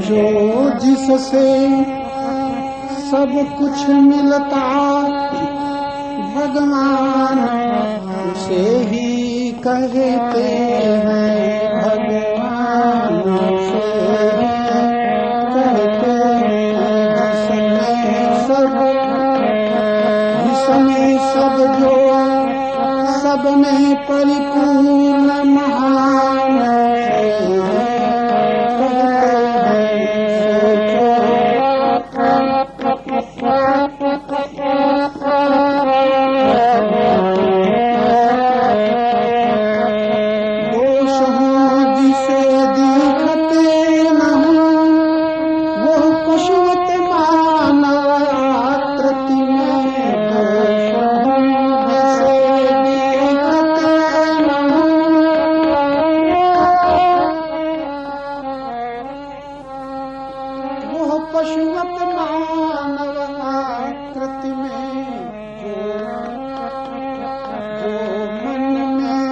जो जिससे सब कुछ मिलता भगवान उसे ही कहते हैं भगवान उसे कहते हैं जिसमें सब जो सब में परिपूर्ण महान पशुवत मानव आकृति में जो मन में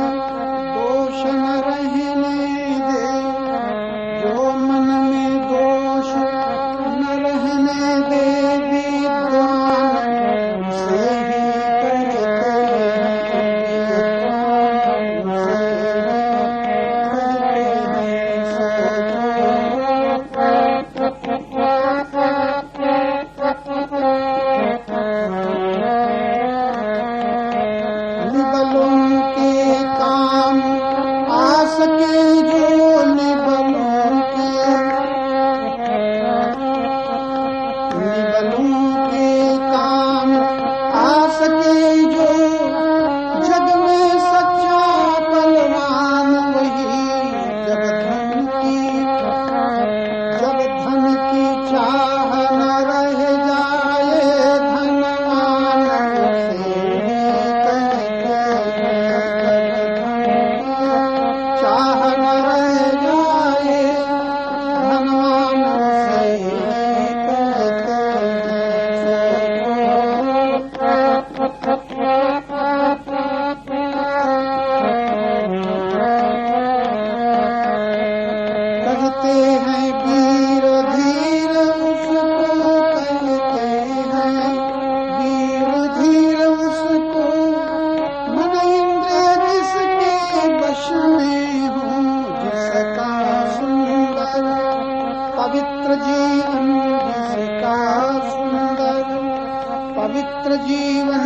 दोष न रहने दे, जो मन में दोष न रहने दे विद्वान से ही पवित्र जीवन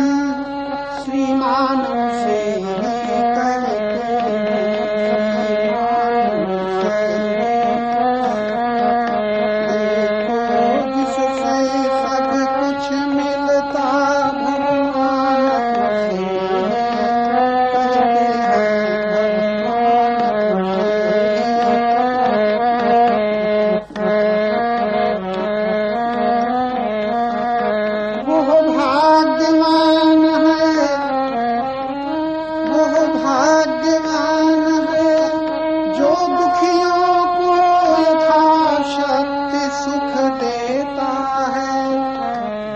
श्रीमान से जिससे सब कुछ मिलता भगवान भाग्यवान है जो दुखियों को यथाशक्ति सुख देता है,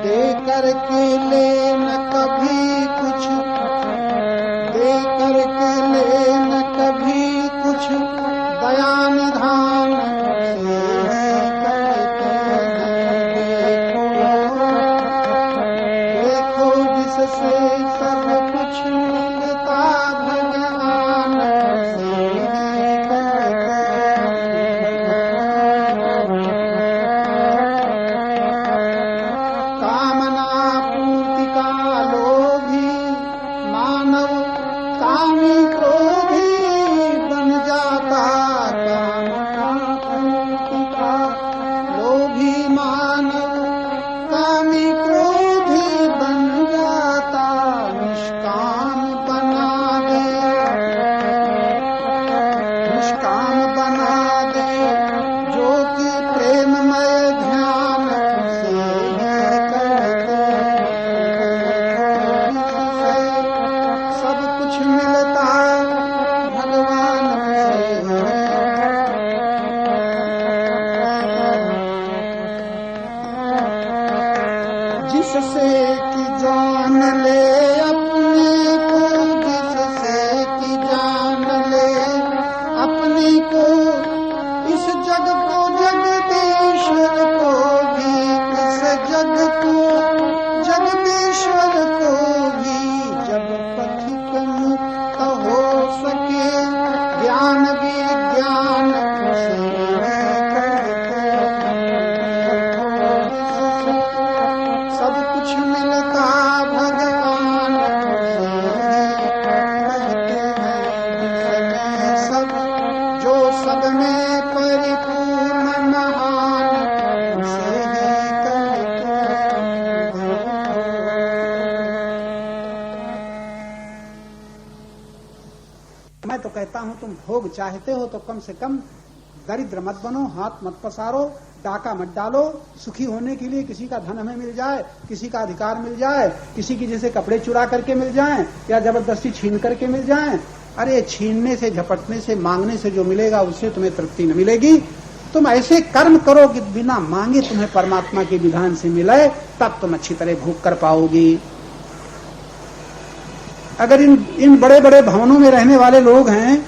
दे करके ले न कभी कुछ, दे करके ले न कभी कुछ, दया निधान से देखो जिससे सब कुछ मिलता भगवान से कामना पूर्ति का लोभी मानव कामी क्रोधी बन जाता, कामना पूर्ति का लोभी मानव कामी क्रोधी बन जाता, निष्काम बना दे, निष्काम बना दे जो कि प्रेममय ध्यान से सब कुछ मिलता भगवान से। जिससे कि जान ले अपने को, जिससे कि जान ले अपने को, इस जग को जगदीश तो कहता हूं तुम भोग चाहते हो तो कम से कम दरिद्र मत बनो, हाथ मत पसारो, डाका मत डालो। सुखी होने के लिए किसी का धन हमें मिल जाए, किसी का अधिकार मिल जाए, किसी की जैसे कपड़े चुरा करके मिल जाएं या जबरदस्ती छीन करके मिल जाएं, अरे छीनने से, झपटने से, मांगने से जो मिलेगा उससे तुम्हें तृप्ति न मिलेगी। तुम ऐसे कर्म करो कि बिना मांगे तुम्हें परमात्मा के विधान से मिले, तब तुम अच्छी तरह भोग कर पाओगी। अगर इन बड़े बड़े भवनों में रहने वाले लोग हैं,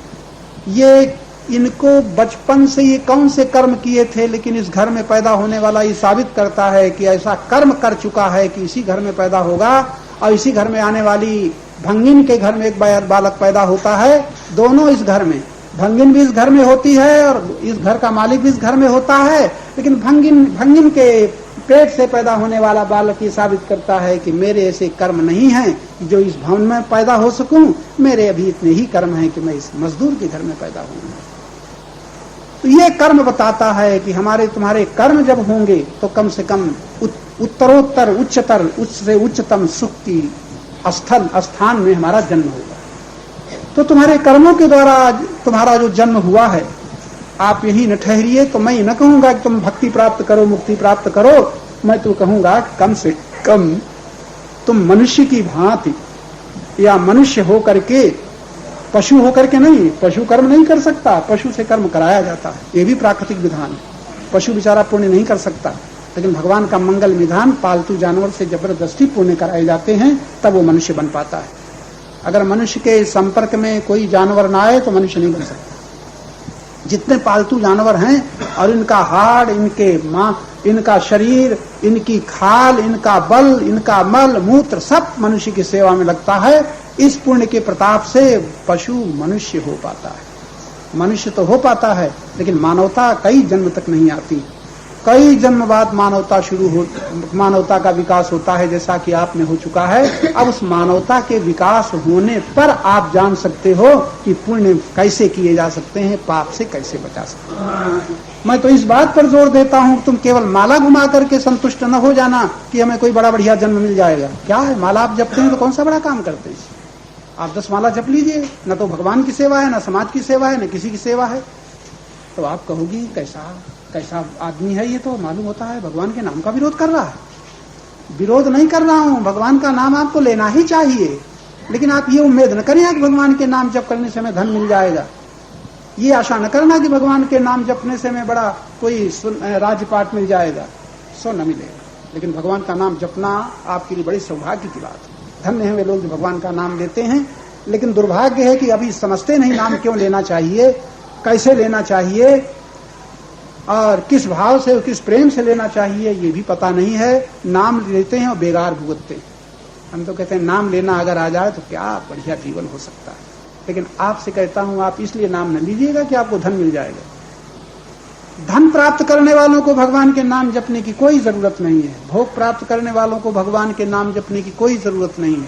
ये इनको बचपन से ये कौन से कर्म किए थे, लेकिन इस घर में पैदा होने वाला ये साबित करता है कि ऐसा कर्म कर चुका है कि इसी घर में पैदा होगा। और इसी घर में आने वाली भंगिन के घर में एक बालक पैदा होता है। दोनों इस घर में, भंगिन भी इस घर में होती है और इस घर का मालिक भी इस घर में होता है, लेकिन भंगिन के पेट से पैदा होने वाला बालक ये साबित करता है कि मेरे ऐसे कर्म नहीं हैं जो इस भवन में पैदा हो सकूं, मेरे अभी इतने ही कर्म हैं कि मैं इस मजदूर के घर में पैदा हूं। तो ये कर्म बताता है कि हमारे तुम्हारे कर्म जब होंगे तो कम से कम उत्तरोत्तर उच्चतर, उच्च से उच्चतम सुख की स्थान में हमारा जन्म होगा। तो तुम्हारे कर्मों के द्वारा तुम्हारा जो जन्म हुआ है, आप यही न ठहरिए। तो मैं न कहूंगा कि तुम भक्ति प्राप्त करो, मुक्ति प्राप्त करो, मैं तो कहूंगा कम से कम तुम मनुष्य की भांति या मनुष्य हो करके, पशु होकर के नहीं, पशु कर्म नहीं कर सकता, पशु से कर्म कराया जाता है, ये भी प्राकृतिक विधान है। पशु बेचारा पुण्य नहीं कर सकता, लेकिन भगवान का मंगल विधान पालतू जानवर से जबरदस्ती पुण्य कराए जाते हैं, तब वो मनुष्य बन पाता है। अगर मनुष्य के संपर्क में कोई जानवर ना आए तो मनुष्य नहीं बन सकता। जितने पालतू जानवर हैं और इनका हाड़, इनका शरीर, इनकी खाल, इनका बल, इनका मल मूत्र सब मनुष्य की सेवा में लगता है। इस पुण्य के प्रताप से पशु मनुष्य हो पाता है। मनुष्य तो हो पाता है, लेकिन मानवता कई जन्म तक नहीं आती। कई जन्म बाद मानवता का विकास होता है, जैसा कि आप में हो चुका है। अब उस मानवता के विकास होने पर आप जान सकते हो कि पुण्य कैसे किए जा सकते हैं, पाप से कैसे बचा सकते हैं। मैं तो इस बात पर जोर देता हूं, तुम केवल माला घुमा करके संतुष्ट न हो जाना कि हमें कोई बड़ा बढ़िया जन्म मिल जाएगा। क्या है, माला आप जपते हैं तो कौन सा बड़ा काम करते हैं? आप 10 माला जप लीजिए, न तो भगवान की सेवा है, न समाज की सेवा है, न किसी की सेवा है। तो आप कहोगी कैसा आदमी है ये, तो मालूम होता है भगवान के नाम का विरोध कर रहा है। विरोध नहीं कर रहा हूं, भगवान का नाम आपको लेना ही चाहिए, लेकिन आप ये उम्मीद न करें कि भगवान के नाम जप करने से हमें धन मिल जाएगा। ये आशा न करना कि भगवान के नाम जपने से हमें बड़ा कोई राज्यपाट मिल जाएगा, सो न मिलेगा। लेकिन भगवान का नाम जपना आपके लिए बड़ी सौभाग्य की बात है। धन्य है वे लोग जो भगवान का नाम लेते हैं, लेकिन दुर्भाग्य है कि अभी समझते नहीं नाम क्यों लेना चाहिए, कैसे लेना चाहिए और किस भाव से, किस प्रेम से लेना चाहिए, ये भी पता नहीं है। नाम लेते हैं और बेगार भुगतते हैं। हम तो कहते हैं नाम लेना अगर आ जाए तो क्या बढ़िया जीवन हो सकता है। लेकिन आपसे कहता हूं, आप इसलिए नाम न लीजिएगा कि आपको धन मिल जाएगा। धन प्राप्त करने वालों को भगवान के नाम जपने की कोई जरूरत नहीं है। भोग प्राप्त करने वालों को भगवान के नाम जपने की कोई जरूरत नहीं है।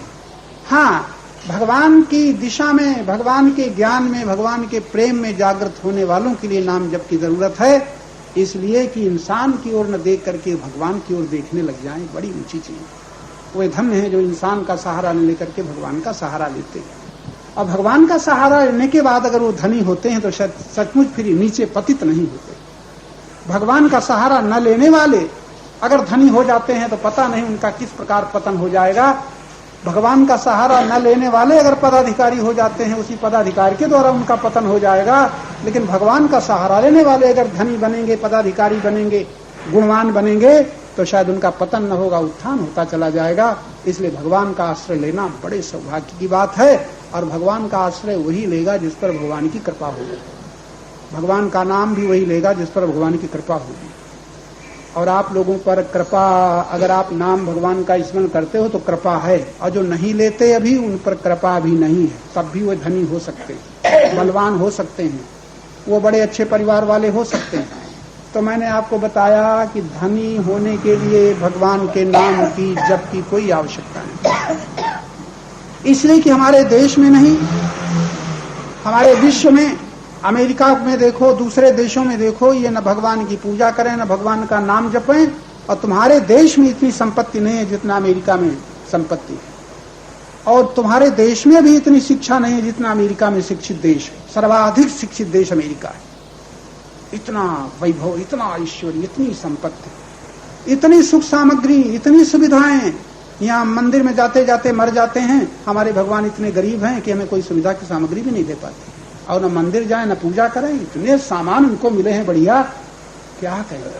हाँ, भगवान की दिशा में, भगवान के ज्ञान में, भगवान के प्रेम में जागृत होने वालों के लिए नाम जप की जरूरत है, इसलिए कि इंसान की ओर न देख करके भगवान की ओर देखने लग जाएं, बड़ी ऊंची चीज। वे धन्य है जो इंसान का सहारा न लेकर के भगवान का सहारा लेते हैं। और भगवान का सहारा लेने के बाद अगर वो धनी होते हैं तो सचमुच फिर नीचे पतित नहीं होते। भगवान का सहारा न लेने वाले अगर धनी हो जाते हैं तो पता नहीं उनका किस प्रकार पतन हो जाएगा। भगवान का सहारा न लेने वाले अगर पदाधिकारी हो जाते हैं, उसी पदाधिकारी के द्वारा उनका पतन हो जाएगा। लेकिन भगवान का सहारा लेने वाले अगर धनी बनेंगे, पदाधिकारी बनेंगे, गुणवान बनेंगे, तो शायद उनका पतन न होगा, उत्थान होता चला जाएगा। इसलिए भगवान का आश्रय लेना बड़े सौभाग्य की बात है। और भगवान का आश्रय वही लेगा जिस पर भगवान की कृपा होगी। भगवान का नाम भी वही लेगा जिस पर भगवान की कृपा होगी। और आप लोगों पर कृपा, अगर आप नाम भगवान का स्मरण करते हो तो कृपा है, और जो नहीं लेते अभी उन पर कृपा भी नहीं है, तब भी वो धनी हो सकते हैं, बलवान हो सकते हैं, वो बड़े अच्छे परिवार वाले हो सकते हैं। तो मैंने आपको बताया कि धनी होने के लिए भगवान के नाम की जप की कोई आवश्यकता नहीं, इसलिए कि हमारे देश में नहीं, हमारे विश्व में, अमेरिका में देखो, दूसरे देशों में देखो, ये न भगवान की पूजा करें, न भगवान का नाम जपें। और तुम्हारे देश में इतनी संपत्ति नहीं है जितना अमेरिका में संपत्ति है। और तुम्हारे देश में भी इतनी शिक्षा नहीं है जितना अमेरिका में शिक्षित देश है। सर्वाधिक शिक्षित देश अमेरिका है। इतना वैभव, इतना ऐश्वर्य, इतनी संपत्ति, इतनी सुख सामग्री, इतनी सुविधाएं। यहाँ मंदिर में जाते जाते मर जाते हैं। हमारे भगवान इतने गरीब हैं कि हमें कोई सुविधा की सामग्री भी नहीं दे पाते, और न मंदिर जाए न पूजा करें। इतने सामान उनको मिले हैं बढ़िया, क्या कहें।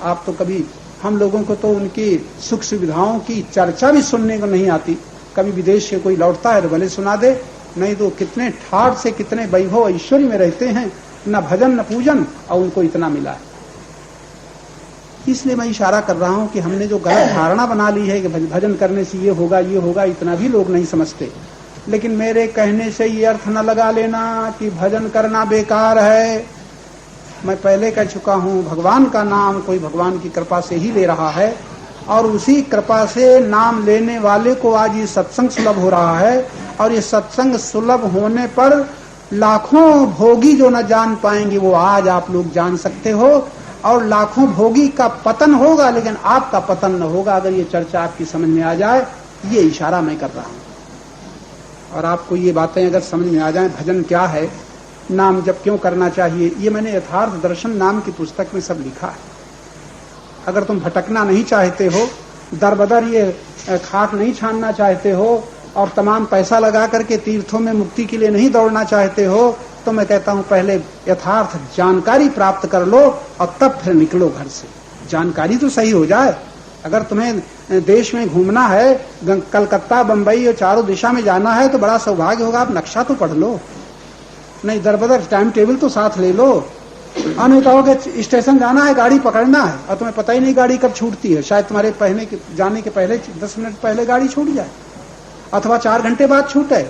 आप तो कभी, हम लोगों को तो उनकी सुख सुविधाओं की चर्चा भी सुनने को नहीं आती। कभी विदेश से कोई लौटता है तो भले सुना दे, नहीं तो कितने ठाठ से, कितने वैभव ऐश्वर्य में रहते हैं, न भजन न पूजन, और उनको इतना मिला है। इसलिए मैं इशारा कर रहा हूं कि हमने जो गलत धारणा बना ली है कि भजन करने से ये होगा ये होगा, इतना भी लोग नहीं समझते। लेकिन मेरे कहने से ये अर्थ न लगा लेना कि भजन करना बेकार है। मैं पहले कह चुका हूं, भगवान का नाम कोई भगवान की कृपा से ही ले रहा है, और उसी कृपा से नाम लेने वाले को आज ये सत्संग सुलभ हो रहा है। और ये सत्संग सुलभ होने पर लाखों भोगी जो न जान पाएंगे वो आज आप लोग जान सकते हो, और लाखों भोगी का पतन होगा लेकिन आपका पतन न होगा अगर ये चर्चा आपकी समझ में आ जाए। ये इशारा मैं कर रहा हूं। और आपको ये बातें अगर समझ में आ जाए, भजन क्या है, नाम जप क्यों करना चाहिए, ये मैंने यथार्थ दर्शन नाम की पुस्तक में सब लिखा है। अगर तुम भटकना नहीं चाहते हो, दर बदर ये खाक नहीं छानना चाहते हो, और तमाम पैसा लगा करके तीर्थों में मुक्ति के लिए नहीं दौड़ना चाहते हो, तो मैं कहता हूं पहले यथार्थ जानकारी प्राप्त कर लो और तब फिर निकलो घर से। जानकारी तो सही हो जाए। अगर तुम्हें देश में घूमना है, कलकत्ता बंबई और चारों दिशा में जाना है, तो बड़ा सौभाग्य होगा, आप नक्शा तो पढ़ लो, नहीं दर बदर टाइम टेबल तो साथ ले लो। और नहीं कहोगे स्टेशन जाना है, गाड़ी पकड़ना है, और तुम्हें पता ही नहीं गाड़ी कब छूटती है। शायद तुम्हारे जाने के पहले 10 मिनट पहले गाड़ी छूट जाए, अथवा 4 घंटे बाद छूटे।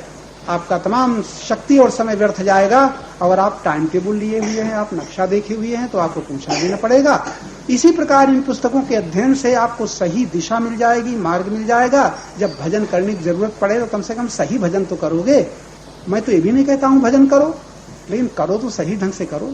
आपका तमाम शक्ति और समय व्यर्थ जाएगा। और आप टाइम टेबल लिए हुए हैं, आप नक्शा देखे हुए हैं, तो आपको पूछना भी न पड़ेगा। इसी प्रकार इन पुस्तकों के अध्ययन से आपको सही दिशा मिल जाएगी, मार्ग मिल जाएगा। जब भजन करने की जरूरत पड़े तो कम से कम सही भजन तो करोगे। मैं तो ये भी नहीं कहता हूं भजन करो, लेकिन करो तो सही ढंग से करो।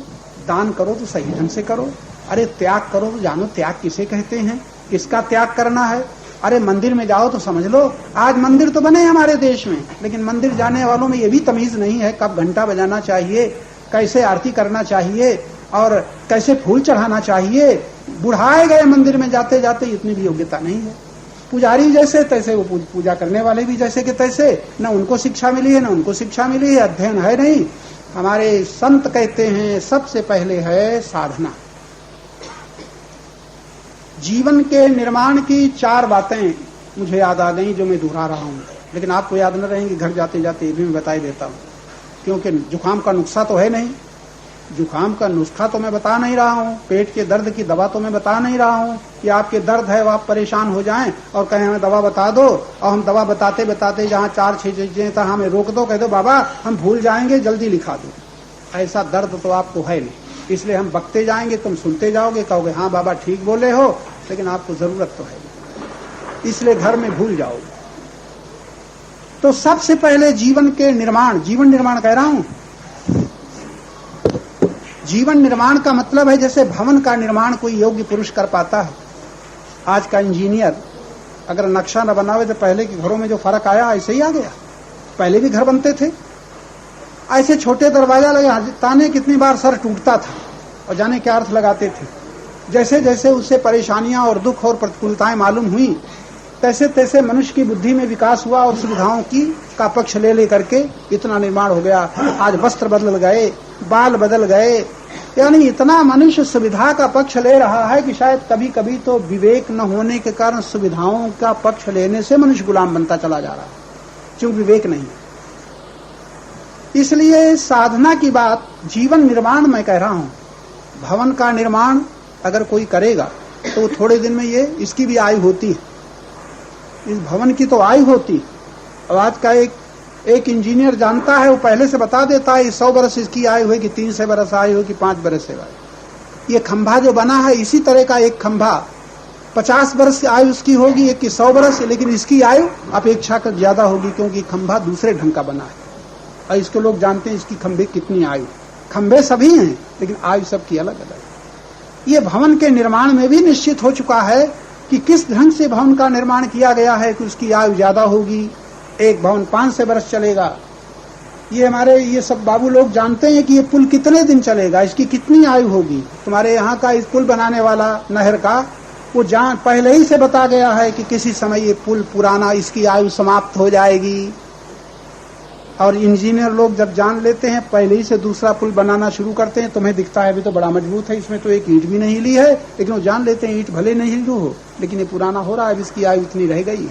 दान करो तो सही ढंग से करो। अरे त्याग करो तो जानो त्याग किसे कहते हैं, किसका त्याग करना है। अरे मंदिर में जाओ तो समझ लो। आज मंदिर तो बने हमारे देश में, लेकिन मंदिर जाने वालों में ये भी तमीज नहीं है कब घंटा बजाना चाहिए, कैसे आरती करना चाहिए, और कैसे फूल चढ़ाना चाहिए। बुढ़ाए गए मंदिर में जाते जाते, इतनी भी योग्यता नहीं है। पुजारी जैसे तैसे, वो पूजा करने वाले भी जैसे कि तैसे, न उनको शिक्षा मिली है न उनको शिक्षा मिली है, अध्ययन है नहीं। हमारे संत कहते हैं सबसे पहले है साधना। जीवन के निर्माण की 4 बातें मुझे याद आ गई जो मैं दोहरा रहा हूं, लेकिन आपको याद न रहेंगे, घर जाते जाते ये भी मैं बता ही देता हूं। क्योंकि जुकाम का नुस्खा तो है नहीं, जुकाम का नुस्खा तो मैं बता नहीं रहा हूं, पेट के दर्द की दवा तो मैं बता नहीं रहा हूं कि आपके दर्द है वो आप परेशान हो जाएं और कहें हमें दवा बता दो, और हम दवा बताते बताते जहां 4-6 चीजें था हमें रोक दो, कह दो बाबा हम भूल जाएंगे, जल्दी लिखा दो। ऐसा दर्द तो आपको है नहीं, इसलिए हम बकते जाएंगे, तुम सुनते जाओगे, कहोगे हाँ बाबा ठीक बोले हो, लेकिन आपको जरूरत तो है, इसलिए घर में भूल जाओगे। तो सबसे पहले जीवन के निर्माण, जीवन निर्माण कह रहा हूं। जीवन निर्माण का मतलब है जैसे भवन का निर्माण कोई योग्य पुरुष कर पाता है। आज का इंजीनियर अगर नक्शा न बनावे तो पहले के घरों में जो फर्क आया ऐसे ही आ गया। पहले भी घर बनते थे, ऐसे छोटे दरवाजा लगे, ताने कितनी बार सर टूटता था और जाने क्या अर्थ लगाते थे। जैसे जैसे उससे परेशानियां और दुख और प्रतिकूलताएं मालूम हुई, तैसे तैसे मनुष्य की बुद्धि में विकास हुआ और सुविधाओं की का पक्ष ले ले करके इतना निर्माण हो गया। आज वस्त्र बदल गए, बाल बदल गए, यानी इतना मनुष्य सुविधा का पक्ष ले रहा है कि शायद कभी कभी तो विवेक न होने के कारण सुविधाओं का पक्ष लेने से मनुष्य गुलाम बनता चला जा रहा है, क्यों विवेक नहीं। इसलिए साधना की बात, जीवन निर्माण मैं कह रहा हूं। भवन का निर्माण अगर कोई करेगा तो थोड़े दिन में ये इसकी भी आयु होती है, इस भवन की तो आयु होती। अब आज का एक इंजीनियर जानता है, वो पहले से बता देता है 100 बरस इसकी आयु है कि 300 बरस आयु हो कि 5 बरस से आयु। ये खंभा जो बना है इसी तरह का एक खंभा 50 बरस की आयु उसकी होगी, एक की 100 बरस, लेकिन इसकी आयु अपेक्षाकृत ज्यादा होगी क्योंकि खंभा दूसरे ढंग का बना है और इसको लोग जानते हैं इसकी खंभे कितनी आयु। खंभे सभी हैं लेकिन आयु सबकी अलग अलग। ये भवन के निर्माण में भी निश्चित हो चुका है कि किस ढंग से भवन का निर्माण किया गया है कि उसकी आयु ज्यादा होगी। एक भवन 500 वर्ष चलेगा। ये सब बाबू लोग जानते हैं कि ये पुल कितने दिन चलेगा, इसकी कितनी आयु होगी। तुम्हारे यहाँ का इस पुल बनाने वाला नहर का वो पहले ही से बता गया है कि किसी समय ये पुल पुराना, इसकी आयु समाप्त हो जाएगी। और इंजीनियर लोग जब जान लेते हैं, पहले ही से दूसरा पुल बनाना शुरू करते हैं। तुम्हें दिखता है अभी तो बड़ा मजबूत है, इसमें तो एक ईंट भी नहीं ली है, लेकिन वो जान लेते हैं ईंट भले नहीं हिल हो, लेकिन ये पुराना हो रहा है, इसकी आयु इतनी रह गई।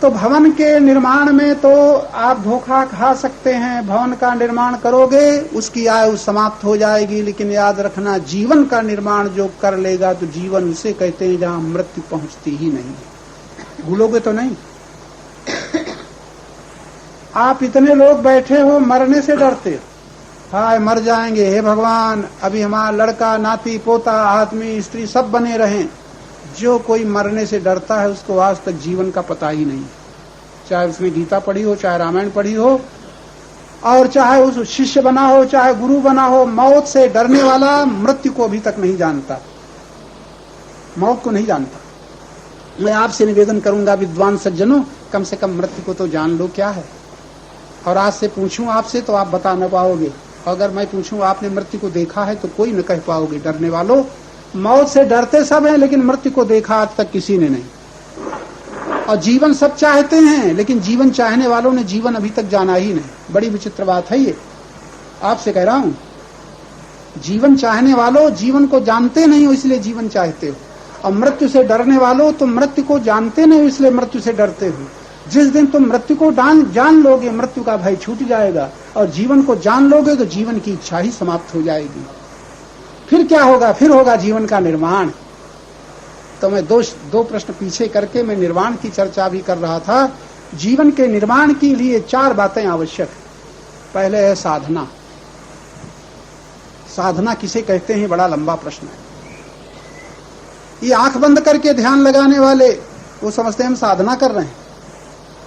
तो भवन के निर्माण में तो आप धोखा खा सकते हैं। भवन का निर्माण करोगे उसकी आयु समाप्त हो जाएगी, लेकिन याद रखना जीवन का निर्माण जो कर लेगा तो जीवन उसे कहते हैं जहां मृत्यु पहुंचती ही नहीं। भूलोगे तो नहीं। आप इतने लोग बैठे हो मरने से डरते हो, हाय मर जाएंगे, हे भगवान अभी हमारा लड़का नाती पोता आदमी स्त्री सब बने रहें। जो कोई मरने से डरता है उसको आज तक जीवन का पता ही नहीं, चाहे उसने गीता पढ़ी हो, चाहे रामायण पढ़ी हो, और चाहे उस शिष्य बना हो, चाहे गुरु बना हो। मौत से डरने वाला मृत्यु को अभी तक नहीं जानता, मौत को नहीं जानता। मैं आपसे निवेदन करूंगा विद्वान सज्जनों, कम से कम मृत्यु को तो जान लो क्या है। और आज से पूछूं आपसे तो आप बता न पाओगे, अगर मैं पूछूं आपने मृत्यु को देखा है तो कोई न कह पाओगे। डरने वालों, मौत से डरते सब हैं लेकिन मृत्यु को देखा आज तक किसी ने नहीं। और जीवन सब चाहते हैं, लेकिन जीवन चाहने वालों ने जीवन अभी तक जाना ही नहीं। बड़ी विचित्र बात है ये, आपसे कह रहा हूं। जीवन चाहने वालों जीवन को जानते नहीं हो इसलिए जीवन चाहते हो, और मृत्यु से डरने वालों तुम मृत्यु को जानते नहीं हो इसलिए मृत्यु से डरते हो। जिस दिन तुम मृत्यु को जान लोगे मृत्यु का भय छूट जाएगा, और जीवन को जान लोगे तो जीवन की इच्छा ही समाप्त हो जाएगी। फिर क्या होगा? फिर होगा जीवन का निर्माण। तो मैं दो प्रश्न पीछे करके मैं निर्माण की चर्चा भी कर रहा था। जीवन के निर्माण के लिए 4 बातें आवश्यक है। पहले है साधना। साधना किसे कहते हैं, बड़ा लंबा प्रश्न है। ये आंख बंद करके ध्यान लगाने वाले वो समझते हैं हम साधना कर रहे हैं।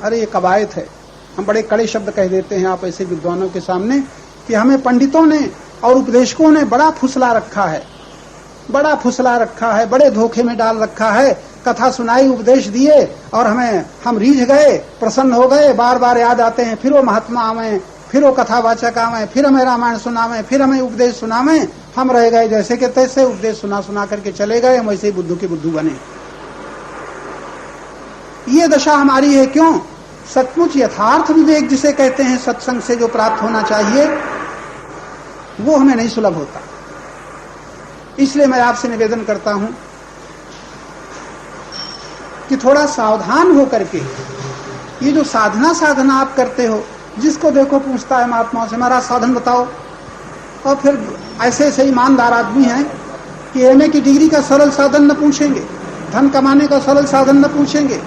अरे ये कवायत है। हम बड़े कड़े शब्द कह देते हैं आप ऐसे विद्वानों के सामने कि हमें पंडितों ने और उपदेशकों ने बड़ा फुसला रखा है, बड़ा फुसला रखा है, बड़े धोखे में डाल रखा है। कथा सुनाई, उपदेश दिए और हम रीझ गए, प्रसन्न हो गए, बार बार याद आते हैं। फिर वो महात्मा आवे, फिर वो कथावाचक आवे, फिर हमें रामायण सुनावे, फिर हमें उपदेश सुनावे। हम रह गए जैसे के तैसे, उपदेश सुना सुना करके चले गए, हम वैसे ही बुद्धू के बुद्धू बने। ये दशा हमारी है। क्यों? सचमुच यथार्थ विवेक जिसे कहते हैं, सत्संग से जो प्राप्त होना चाहिए, वो हमें नहीं सुलभ होता। इसलिए मैं आपसे निवेदन करता हूं कि थोड़ा सावधान हो करके ये जो साधना आप करते हो, जिसको देखो पूछता है महात्माओं से हमारा साधन बताओ, और फिर ऐसे ऐसे ईमानदार आदमी हैं कि एमए की डिग्री का सरल साधन न पूछेंगे, धन कमाने का सरल साधन न पूछेंगे,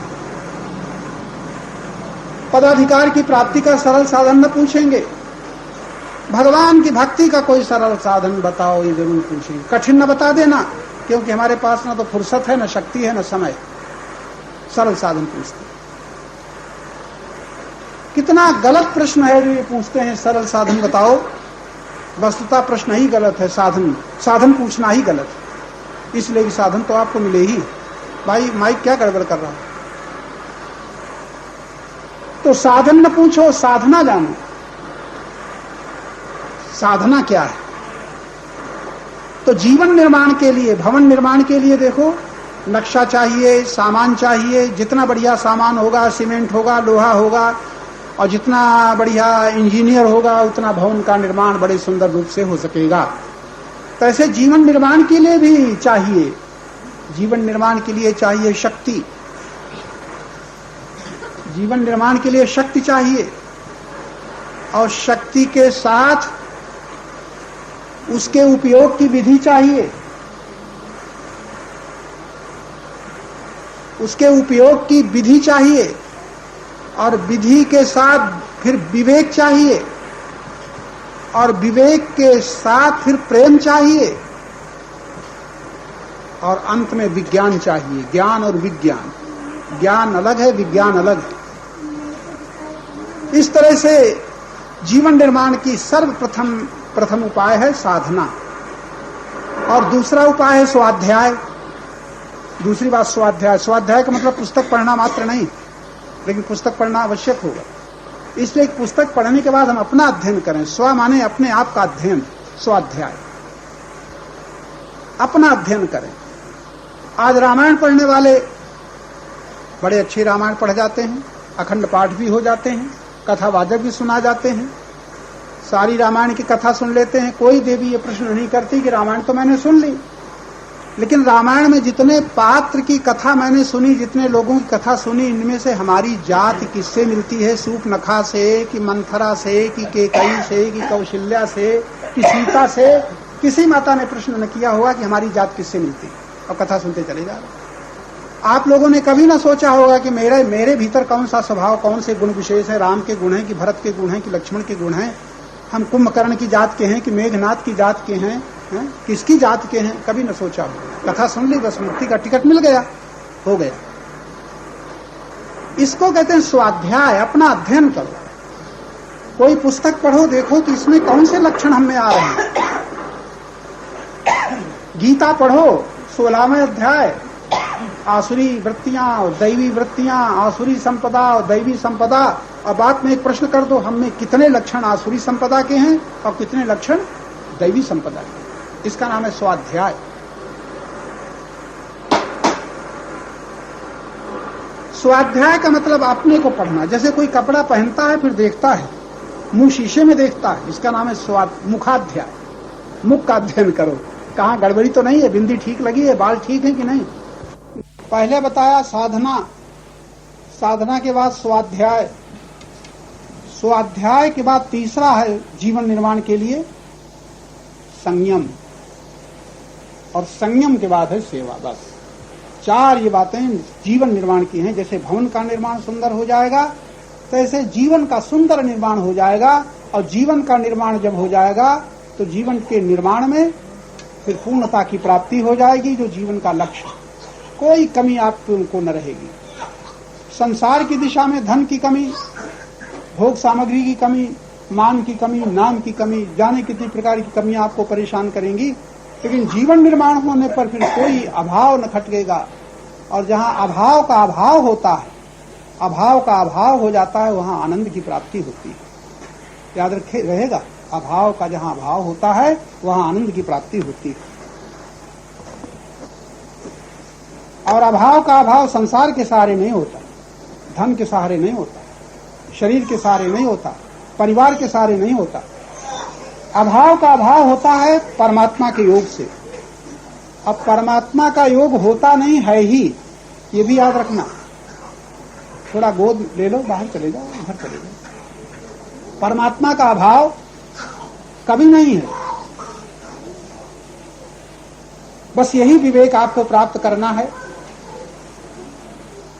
पदाधिकार की प्राप्ति का सरल साधन न पूछेंगे, भगवान की भक्ति का कोई सरल साधन बताओ ये जरूर पूछेंगे। कठिन न बता देना, क्योंकि हमारे पास ना तो फुर्सत है, न शक्ति है, न समय। सरल साधन पूछते। कितना गलत प्रश्न है जो ये पूछते हैं, सरल साधन बताओ। वस्तुतः प्रश्न ही गलत है, साधन पूछना ही गलत है। इसलिए कि साधन तो आपको मिले ही। भाई माइक क्या गड़बड़ कर रहा है? तो साधन न पूछो, साधना जानो। साधना क्या है? तो जीवन निर्माण के लिए, भवन निर्माण के लिए देखो, नक्शा चाहिए, सामान चाहिए। जितना बढ़िया सामान होगा, सीमेंट होगा, लोहा होगा, और जितना बढ़िया इंजीनियर होगा उतना भवन का निर्माण बड़े सुंदर रूप से हो सकेगा। तो ऐसे जीवन निर्माण के लिए भी चाहिए, जीवन निर्माण के लिए चाहिए शक्ति। जीवन निर्माण के लिए शक्ति चाहिए, और शक्ति के साथ उसके उपयोग की विधि चाहिए। उसके उपयोग की विधि चाहिए, और विधि के साथ फिर विवेक चाहिए, और विवेक के साथ फिर प्रेम चाहिए, और अंत में विज्ञान चाहिए। ज्ञान और विज्ञान, ज्ञान अलग है, विज्ञान अलग है। इस तरह से जीवन निर्माण की सर्वप्रथम उपाय है साधना, और दूसरा उपाय है स्वाध्याय। दूसरी बात स्वाध्याय। स्वाध्याय का मतलब पुस्तक पढ़ना मात्र नहीं, लेकिन पुस्तक पढ़ना आवश्यक होगा। इसलिए एक पुस्तक पढ़ने के बाद हम अपना अध्ययन करें। स्व माने अपने आप का अध्ययन, स्वाध्याय, अपना अध्ययन करें। आज रामायण पढ़ने वाले बड़े अच्छे रामायण पढ़ जाते हैं, अखंड पाठ भी हो जाते हैं, कथावाचक भी सुना जाते हैं, सारी रामायण की कथा सुन लेते हैं। कोई देवी ये प्रश्न नहीं करती कि रामायण तो मैंने सुन ली, लेकिन रामायण में जितने पात्र की कथा मैंने सुनी, जितने लोगों की कथा सुनी, इनमें से हमारी जात किससे मिलती है? सूर्पनखा से, कि मंथरा से, कि केकई से, कि कौशल्या से, कि सीता से? किसी माता ने प्रश्न न किया होगा कि हमारी जात किससे मिलती है, और कथा सुनते चले जा रहे। आप लोगों ने कभी ना सोचा होगा कि मेरे भीतर कौन सा स्वभाव, कौन से गुण विशेष है, राम के गुण हैं कि भरत के गुण हैं कि लक्ष्मण के गुण हैं, हम कुंभकर्ण की जात के हैं कि मेघनाथ की जात के हैं, किसकी जात के हैं? कभी न सोचा होगा। कथा सुन ली, बस मुक्ति का टिकट मिल गया, हो गया। इसको कहते हैं स्वाध्याय। अपना अध्ययन करो, कोई पुस्तक पढ़ो, देखो कि इसमें कौन से लक्षण हम में आ रहे हैं। गीता पढ़ो, 16वें अध्याय, आसुरी वृत्तियां और दैवी वृत्तियां, आसुरी संपदा और दैवी संपदा। और बात में एक प्रश्न कर दो, हम में कितने लक्षण आसुरी संपदा के हैं और कितने लक्षण दैवी संपदा के? इसका नाम है स्वाध्याय। स्वाध्याय का मतलब अपने को पढ़ना। जैसे कोई कपड़ा पहनता है फिर देखता है, मुंह शीशे में देखता है, इसका नाम है मुखाध्याय। मुख का अध्ययन करो, कहाँ गड़बड़ी तो नहीं है, बिंदी ठीक लगी है, बाल ठीक है कि नहीं। पहले बताया साधना, साधना के बाद स्वाध्याय, स्वाध्याय के बाद तीसरा है जीवन निर्माण के लिए संयम, और संयम के बाद है सेवा। बस 4 ये बातें जीवन निर्माण की हैं। जैसे भवन का निर्माण सुंदर हो जाएगा, तैसे जीवन का सुंदर निर्माण हो जाएगा। और जीवन का निर्माण जब हो जाएगा तो जीवन के निर्माण में फिर पूर्णता की प्राप्ति हो जाएगी, जो जीवन का लक्ष्य। कोई कमी आपको न रहेगी। संसार की दिशा में धन की कमी, भोग सामग्री की कमी, मान की कमी, नाम की कमी, जाने कितनी प्रकार की कमियां आपको परेशान करेंगी, लेकिन जीवन निर्माण होने पर फिर कोई अभाव न खटकेगा। और जहां अभाव का अभाव होता है, अभाव का अभाव हो जाता है, वहां आनंद की प्राप्ति होती है। याद रखे रहेगा, अभाव का जहां अभाव होता है वहां आनंद की प्राप्ति होती है। और अभाव का अभाव संसार के सहारे नहीं होता, धन के सहारे नहीं होता, शरीर के सहारे नहीं होता, परिवार के सहारे नहीं होता। अभाव का अभाव होता है परमात्मा के योग से। अब परमात्मा का योग होता नहीं है ही, ये भी याद रखना। थोड़ा गोद ले लो, बाहर चले जाओ, घर चले जाओ। परमात्मा का अभाव कभी नहीं है। बस यही विवेक आपको प्राप्त करना है।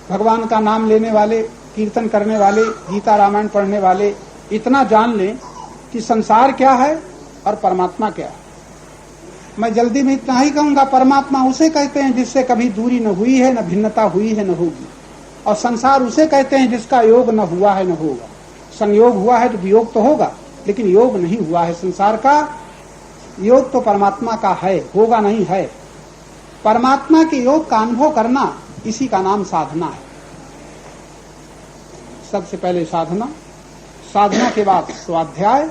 भगवान का नाम लेने वाले, कीर्तन करने वाले, गीता रामायण पढ़ने वाले इतना जान लें कि संसार क्या है और परमात्मा क्या है। मैं जल्दी में इतना ही कहूंगा, परमात्मा उसे कहते हैं जिससे कभी दूरी न हुई है, न भिन्नता हुई है, न होगी। और संसार उसे कहते हैं जिसका योग न हुआ है, न होगा। संयोग हुआ है तो वियोग तो होगा, लेकिन योग नहीं हुआ है संसार का। योग तो परमात्मा का है, होगा नहीं है। परमात्मा के योग का अनुभव करना, इसी का नाम साधना है। सबसे पहले साधना, साधना के बाद स्वाध्याय,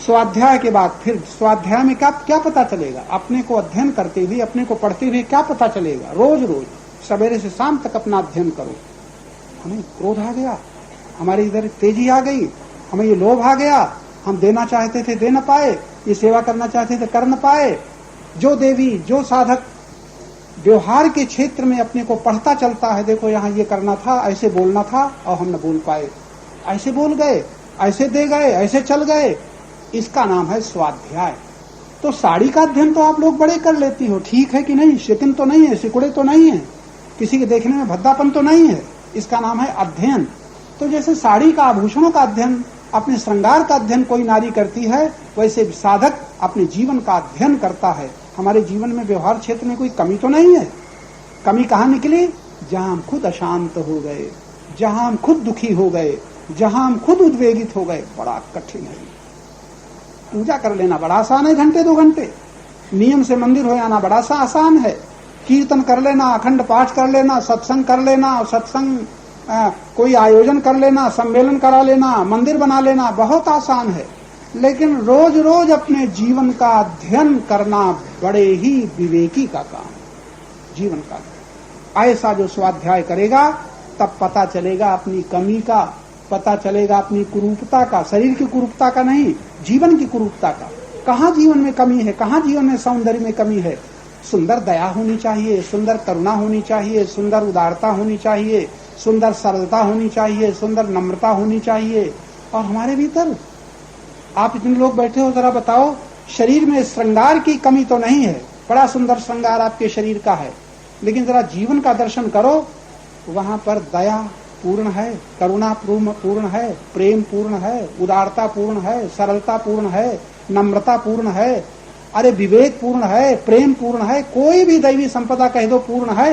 स्वाध्याय के बाद फिर स्वाध्याय में क्या पता चलेगा? अपने को अध्ययन करते हुए, अपने को पढ़ते हुए क्या पता चलेगा? रोज रोज सवेरे से शाम तक अपना अध्ययन करो। हमें क्रोध आ गया, हमारी इधर तेजी आ गई, हमें ये लोभ आ गया, हम देना चाहते थे दे न पाए, ये सेवा करना चाहते थे कर न पाए। जो देवी, जो साधक व्यवहार के क्षेत्र में अपने को पढ़ता चलता है, देखो यहाँ ये करना था, ऐसे बोलना था और हम न बोल पाए, ऐसे बोल गए, ऐसे दे गए, ऐसे चल गए, इसका नाम है स्वाध्याय। तो साड़ी का अध्ययन तो आप लोग बड़े कर लेती हो, ठीक है कि नहीं? शिकन तो नहीं है, सिकुड़े तो नहीं है, किसी के देखने में भद्दापन तो नहीं है, इसका नाम है अध्ययन। तो जैसे साड़ी का, आभूषणों का अध्ययन, अपने श्रृंगार का अध्ययन कोई नारी करती है, वैसे साधक अपने जीवन का अध्ययन करता है। हमारे जीवन में व्यवहार क्षेत्र में कोई कमी तो नहीं है। कमी कहाँ निकली? जहां हम खुद अशांत हो गए, जहां हम खुद दुखी हो गए, जहां हम खुद उद्वेगित हो गए। बड़ा कठिन है। पूजा कर लेना बड़ा आसान है, घंटे 2 घंटे। नियम से मंदिर हो जाना बड़ा सा आसान है। कीर्तन कर लेना, अखंड पाठ कर लेना, सत्संग कर लेना, सत्संग कोई आयोजन कर लेना, सम्मेलन करा लेना, मंदिर बना लेना बहुत आसान है। लेकिन रोज रोज अपने जीवन का अध्ययन करना बड़े ही विवेकी का काम है। जीवन का ऐसा जो स्वाध्याय करेगा तब पता चलेगा अपनी कमी का, पता चलेगा अपनी कुरूपता का, शरीर की कुरूपता का नहीं, जीवन की कुरूपता का। कहाँ जीवन में कमी है, कहाँ जीवन में सौंदर्य में कमी है। सुंदर दया होनी चाहिए, सुंदर करुणा होनी चाहिए, सुंदर उदारता होनी चाहिए, सुंदर सरलता होनी चाहिए, सुंदर नम्रता होनी चाहिए। और हमारे भीतर आप इतने लोग बैठे हो, जरा बताओ, शरीर में श्रृंगार की कमी तो नहीं है, बड़ा सुंदर श्रृंगार आपके शरीर का है, लेकिन जरा जीवन का दर्शन करो, वहां पर दया पूर्ण है, करुणा पूर्ण है, प्रेम पूर्ण है, उदारता पूर्ण है, सरलता पूर्ण है, नम्रता पूर्ण है, अरे विवेक पूर्ण है, प्रेम पूर्ण है, कोई भी दैवी संपदा कह दो पूर्ण है।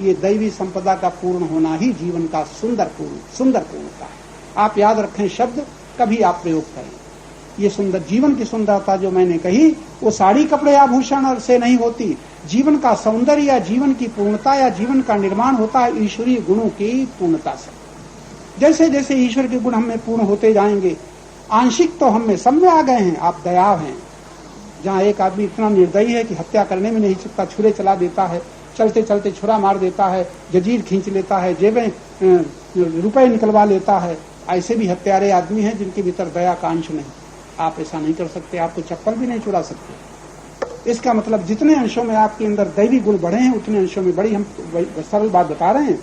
ये दैवी संपदा का पूर्ण होना ही जीवन का सुंदर पूर्णता है। आप याद रखें, शब्द कभी आप प्रयोग करें। ये सुंदर जीवन की सुंदरता जो मैंने कही वो साड़ी कपड़े आभूषण से नहीं होती। जीवन का सौंदर्य या जीवन की पूर्णता या जीवन का निर्माण होता है ईश्वरीय गुणों की पूर्णता से। जैसे जैसे ईश्वर के गुण हमें पूर्ण होते जाएंगे, आंशिक तो हम में सब में आ गए हैं। आप दयाव हैं, जहाँ एक आदमी इतना निर्दयी है कि हत्या करने में नहीं चुकता, छुरे चला देता है, चलते चलते छुरा मार देता है, जंजीर खींच लेता है, जेबें रुपए निकलवा लेता है, ऐसे भी हत्यारे आदमी हैं जिनके भीतर दया का अंश नहीं। आप ऐसा नहीं कर सकते, आप तो चप्पल भी नहीं चुरा सकते। इसका मतलब जितने अंशों में आपके अंदर दैवी गुण बढ़े हैं उतने अंशों में बड़ी, हम सरल बात बता रहे हैं,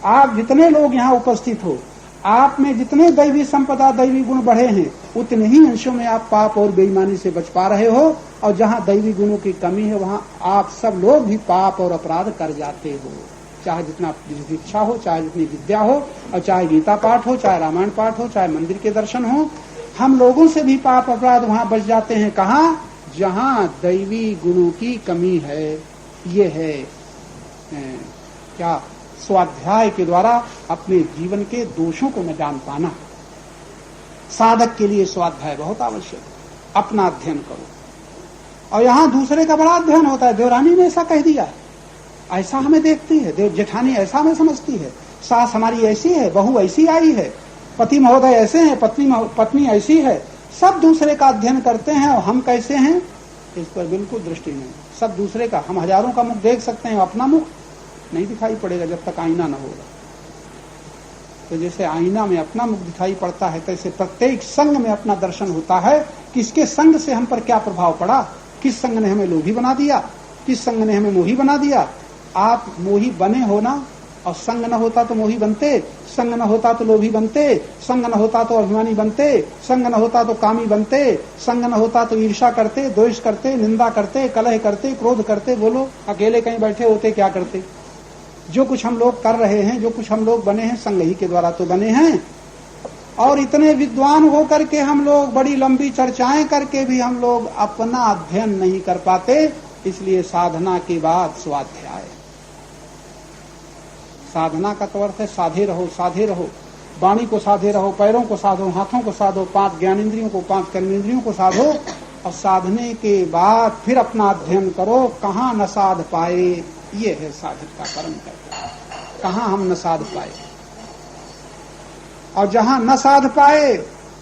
आप जितने लोग यहाँ उपस्थित हो, आप में जितने दैवी संपदा दैवी गुण बढ़े हैं उतने ही अंशों में आप पाप और बेईमानी से बच पा रहे हो। और जहाँ दैवी गुणों की कमी है वहाँ आप सब लोग भी पाप और अपराध कर जाते हो, चाहे जितना शिक्षा हो, चाहे जितनी विद्या हो, और चाहे गीता पाठ हो, चाहे रामायण पाठ हो, चाहे मंदिर के दर्शन हो। हम लोगों से भी पाप अपराध वहाँ बच जाते हैं। कहाँ? जहाँ दैवी गुणों की कमी है। ये है क्या? स्वाध्याय के द्वारा अपने जीवन के दोषों को न जान पाना। साधक के लिए स्वाध्याय बहुत आवश्यक है। अपना अध्ययन करो। और यहाँ दूसरे का बड़ा अध्ययन होता है। देवरानी ने ऐसा कह दिया, ऐसा हमें देखती है, देव जेठानी ऐसा हमें समझती है, सास हमारी ऐसी है, बहू ऐसी आई है, पति महोदय ऐसे हैं, पत्नी ऐसी है। सब दूसरे का अध्ययन करते हैं और हम कैसे हैं इस पर बिल्कुल दृष्टि नहीं। सब दूसरे का, हम हजारों का मुख देख सकते हैं, अपना मुख नहीं दिखाई पड़ेगा जब तक आईना न होगा। तो जैसे आईना में अपना मुख दिखाई पड़ता है, तैसे प्रत्येक संग में अपना दर्शन होता है। किसके संग से हम पर क्या प्रभाव पड़ा, किस संग ने हमें लोभी बना दिया, किस संग ने हमें मोही बना दिया। आप मोही बने हो ना, और संग न होता तो मोही बनते, संग न होता तो लोभी बनते, संग न होता तो अभिमानी बनते, संग न होता तो कामी बनते, संग न होता तो ईर्ष्या करते, द्वेष करते, निंदा करते, कलह करते, क्रोध करते। बोलो, अकेले कहीं बैठे होते क्या करते? जो कुछ हम लोग कर रहे हैं, जो कुछ हम लोग बने हैं, संग ही के द्वारा तो बने हैं। और इतने विद्वान होकर के हम लोग, बड़ी लंबी चर्चाएं करके भी हम लोग अपना अध्ययन नहीं कर पाते। इसलिए साधना के बाद स्वाध्याय। साधना का तो अर्थ है साधे रहो, साधे रहो। वाणी को साधे रहो, पैरों को साधो, हाथों को साधो, 5 ज्ञानेंद्रियों को, 5 कर्मेंद्रियों को साधो। और साधने के बाद फिर अपना अध्ययन करो। कहाँ न साध पाए, ये है साधक का कर्म करना। कहाँ हम न साध पाए, और जहाँ न साध पाए,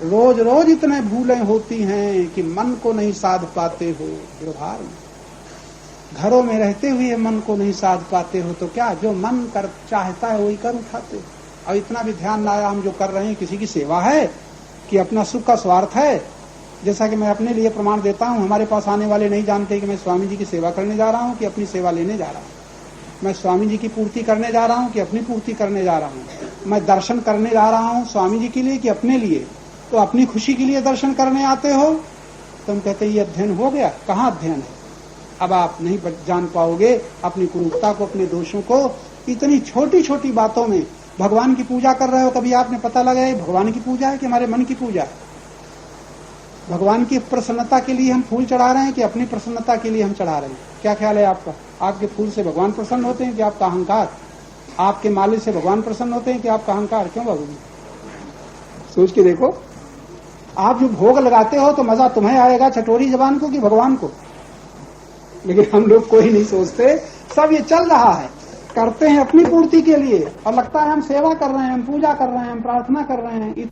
रोज रोज इतने भूलें होती हैं कि मन को नहीं साध पाते हो। व्यवहार में, घरों में रहते हुए मन को नहीं साध पाते हो, तो क्या जो मन कर चाहता है वही कर उठाते हो। और इतना भी ध्यान लाया, हम जो कर रहे हैं किसी की सेवा है कि अपना सुख का स्वार्थ है। जैसा कि मैं अपने लिए प्रमाण देता हूं, हमारे पास आने वाले नहीं जानते कि मैं स्वामी जी की सेवा करने जा रहा हूं कि अपनी सेवा लेने जा रहा हूं। मैं स्वामी जी की पूर्ति करने जा रहा हूं कि अपनी पूर्ति करने जा रहा हूं। मैं दर्शन करने जा रहा हूं स्वामी जी के लिए कि अपने लिए। तो अपनी खुशी के लिए दर्शन करने आते हो, तो हम कहते ये अध्ययन हो गया। कहाँ अध्ययन है? अब आप नहीं जान पाओगे अपनी कुरूपता को, अपने दोषों को। इतनी छोटी छोटी बातों में भगवान की पूजा कर रहे हो, कभी आपने पता लगाया भगवान की पूजा है कि हमारे मन की पूजा है? भगवान की प्रसन्नता के लिए हम फूल चढ़ा रहे हैं कि अपनी प्रसन्नता के लिए हम चढ़ा रहे हैं? क्या ख्याल है आपका? आपके फूल से भगवान प्रसन्न होते हैं कि आपका अहंकार? आपके माले से भगवान प्रसन्न होते हैं कि आपका अहंकार? क्यों बाबू जी, सोच के देखो। आप जो भोग लगाते हो तो मजा तुम्हें आएगा चटोरी जबान को कि भगवान को? लेकिन हम लोग कोई नहीं सोचते, सब ये चल रहा है, करते हैं अपनी पूर्ति के लिए और लगता है हम सेवा कर रहे हैं, हम पूजा कर रहे हैं, हम प्रार्थना कर रहे हैं।